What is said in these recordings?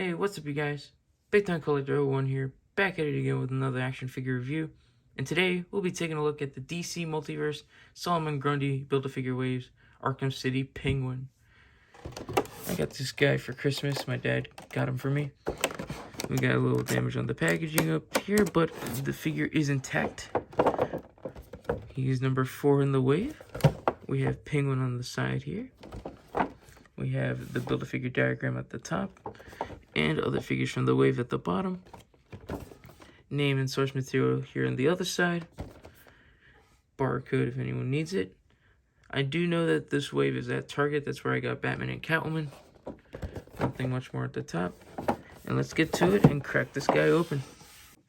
Hey, what's up you guys? Big Time Collector 01 here, back at it again with another action figure review. And today, we'll be taking a look at the DC Multiverse Solomon Grundy Build-A-Figure Waves Arkham City Penguin. I got this guy for Christmas, my dad got him for me. We got a little damage on the packaging up here, but the figure is intact. He's number 4 in the wave. We have Penguin on the side here. We have the Build-A-Figure diagram at the top, and other figures from the wave at the bottom. Name and source material here on the other side. Barcode if anyone needs it. I do know that this wave is at Target. That's where I got Batman and Catwoman. Nothing much more at the top. And let's get to it and crack this guy open.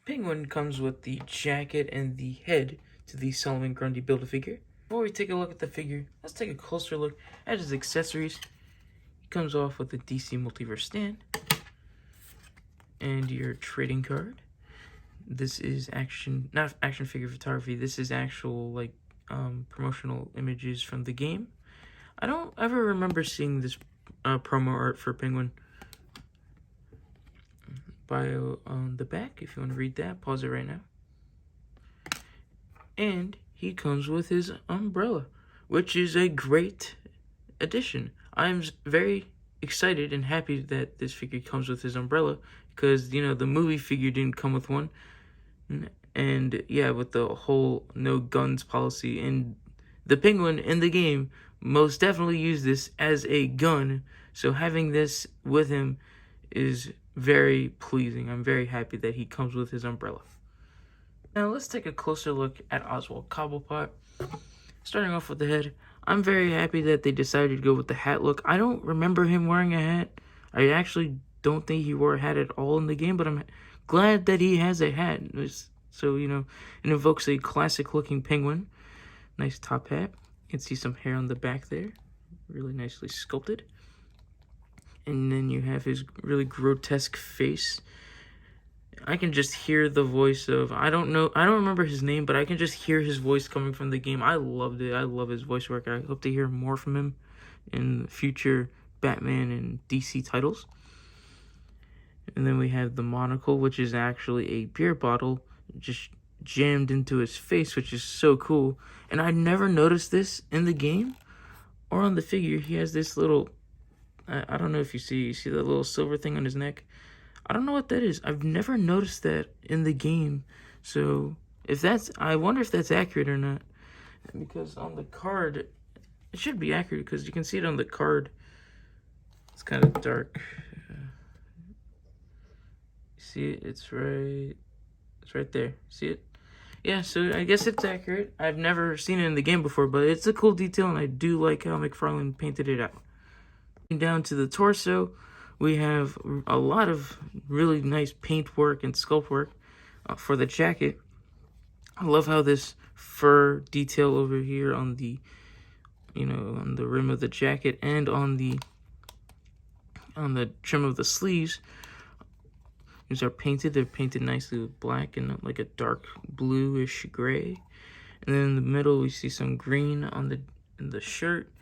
Penguin comes with the jacket and the head to the Solomon Grundy Build-A-Figure. Before we take a look at the figure, let's take a closer look at his accessories. He comes off with the DC Multiverse stand and your trading card. This is not action figure photography. This is actual promotional images from the game. I don't ever remember seeing this promo art for Penguin. Bio on the back, if you want to read that, pause it right now. And he comes with his umbrella, which is a great addition. I'm very excited and happy that this figure comes with his umbrella, because, you know, the movie figure didn't come with one. And yeah, with the whole no guns policy, and the Penguin in the game most definitely used this as a gun, so having this with him is very pleasing. I'm very happy that he comes with his umbrella. Now let's take a closer look at Oswald Cobblepot. Starting off with the head, I'm very happy that they decided to go with the hat look. I don't remember him wearing a hat. I actually don't think he wore a hat at all in the game, but I'm glad that he has a hat. So, you know, it invokes a classic looking penguin. Nice top hat. You can see some hair on the back there. Really nicely sculpted. And then you have his really grotesque face. I can just hear the voice of, I don't remember his name, but I can just hear his voice coming from the game. I loved it. I love his voice work. I hope to hear more from him in future Batman and DC titles. And then we have the monocle, which is actually a beer bottle just jammed into his face, which is so cool. And I never noticed this in the game or on the figure. He has this little, I don't know if you see that little silver thing on his neck. I don't know what that is. I've never noticed that in the game. So I wonder if that's accurate or not. Because on the card, it should be accurate because you can see it on the card. It's kind of dark. See it? It's right there. See it? Yeah, so I guess it's accurate. I've never seen it in the game before, but it's a cool detail, and I do like how McFarlane painted it out. Down to the torso, we have a lot of really nice paint work and sculpt work for the jacket. I love how this fur detail over here on the, on the rim of the jacket and on the trim of the sleeves. These are painted. They're painted nicely with black and like a dark bluish gray. And then in the middle, we see some green in the shirt,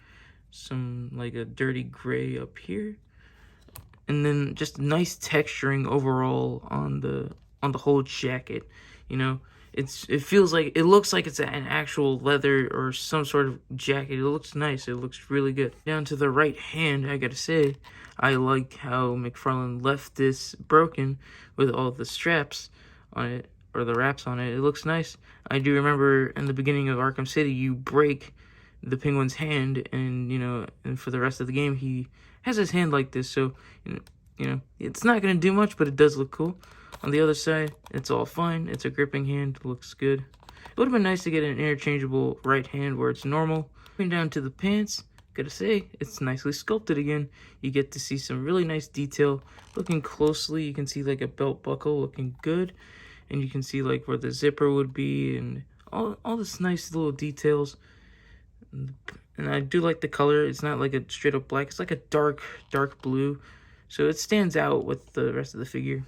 some like a dirty gray up here, and then just nice texturing overall on the whole jacket. You know, it looks like it's an actual leather or some sort of jacket. It looks nice. It looks really good. Down to the right hand, I gotta say, I like how McFarlane left this broken with all the straps on it, or the wraps on it. It looks nice. I do remember in the beginning of Arkham City, you break the Penguin's hand, and and for the rest of the game, he has his hand like this. So, it's not going to do much, but it does look cool. On the other side, it's all fine. It's a gripping hand. It looks good. It would have been nice to get an interchangeable right hand where it's normal. Going down to the pants, gotta say, it's nicely sculpted again. You get to see some really nice detail. Looking closely, you can see like a belt buckle looking good. And you can see like where the zipper would be and all this nice little details. And I do like the color. It's not like a straight up black. It's like a dark blue. So it stands out with the rest of the figure.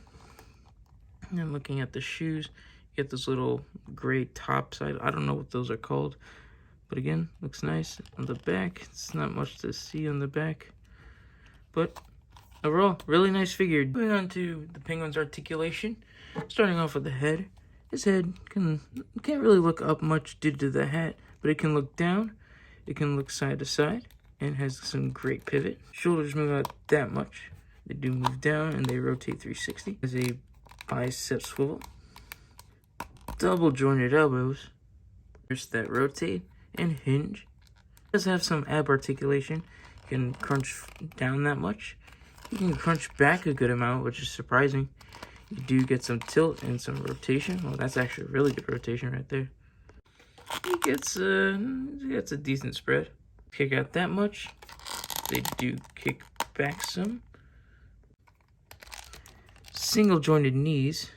And looking at the shoes, you get those little gray tops. I don't know what those are called. But again, looks nice. On the back, it's not much to see on the back. But Overall, really nice figure. Moving on to the penguin's articulation. Starting off with the head. His head can't really look up much due to the hat, but it can look down, it can look side to side, and has some great pivot. Shoulders move out that much. They do move down and they rotate 360. Has a bicep swivel. Double jointed elbows. Wrists that rotate and hinge. It does have some ab articulation. You can crunch down that much. You can crunch back a good amount, which is surprising. You do get some tilt and some rotation. Well, that's actually a really good rotation right there. He gets a decent spread. Kick out that much. They do kick back some. Single jointed knees.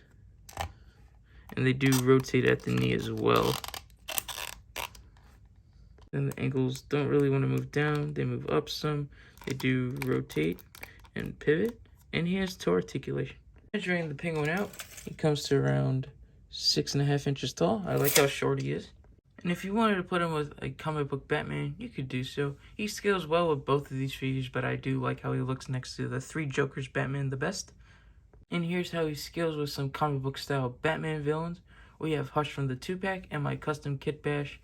And they do rotate at the knee as well. Then the ankles don't really want to move down. They move up some. They do rotate and pivot. And he has toe articulation. Measuring the penguin out, he comes to around 6.5 inches tall. I like how short he is. And if you wanted to put him with a comic book Batman, you could do so. He scales well with both of these figures, but I do like how he looks next to the Three Jokers Batman the best. And here's how he scales with some comic book style Batman villains. We have Hush from the 2-pack and my custom Kit Bash,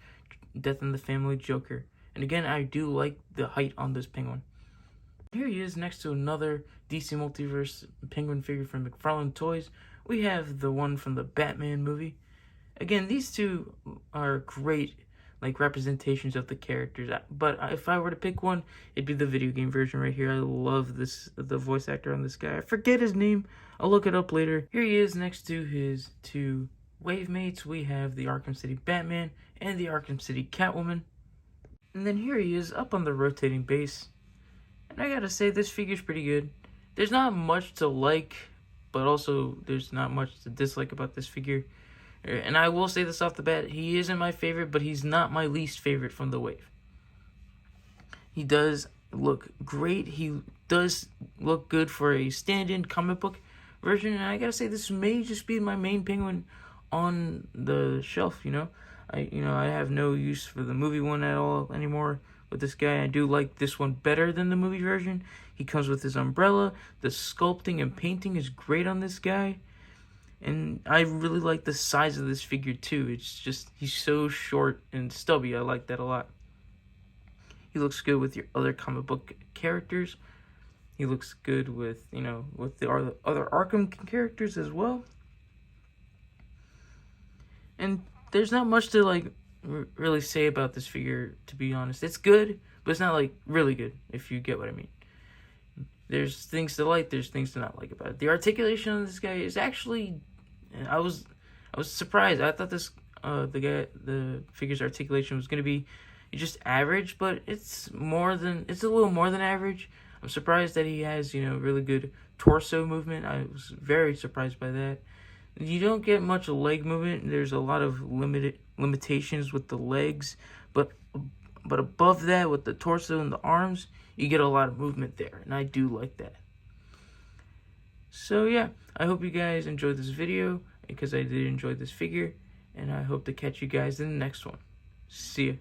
Death in the Family Joker. And again, I do like the height on this penguin. Here he is next to another DC Multiverse penguin figure from McFarlane Toys. We have the one from the Batman movie. Again, these two are great representations of the characters. But if I were to pick one, it'd be the video game version right here. I love the voice actor on this guy. I forget his name. I'll look it up later. Here he is next to his two wave mates. We have the Arkham City Batman and the Arkham City Catwoman. And then here he is up on the rotating base. And I gotta say, this figure's pretty good. There's not much to like, but also there's not much to dislike about this figure. And I will say this off the bat, he isn't my favorite, but he's not my least favorite from the wave. He does look great. He does look good for a stand-in comic book version. And I gotta say, this may just be my main penguin on the shelf, you know. I have no use for the movie one at all anymore. With this guy, I do like this one better than the movie version. He comes with his umbrella. The sculpting and painting is great on this guy. And I really like the size of this figure too. It's just, he's so short and stubby. I like that a lot. He looks good with your other comic book characters. He looks good with, with the other Arkham characters as well. And there's not much to really say about this figure, to be honest. It's good, but it's not really good, if you get what I mean. There's things to like, there's things to not like about it. The articulation on this guy is actually, I was surprised. I thought the figure's articulation was gonna be just average, but it's a little more than average. I'm surprised that he has, really good torso movement. I was very surprised by that. You don't get much leg movement. There's a lot of limitations with the legs, but above that, with the torso and the arms, you get a lot of movement there, and I do like that. So yeah, I hope you guys enjoyed this video, because I did enjoy this figure, and I hope to catch you guys in the next one. See ya.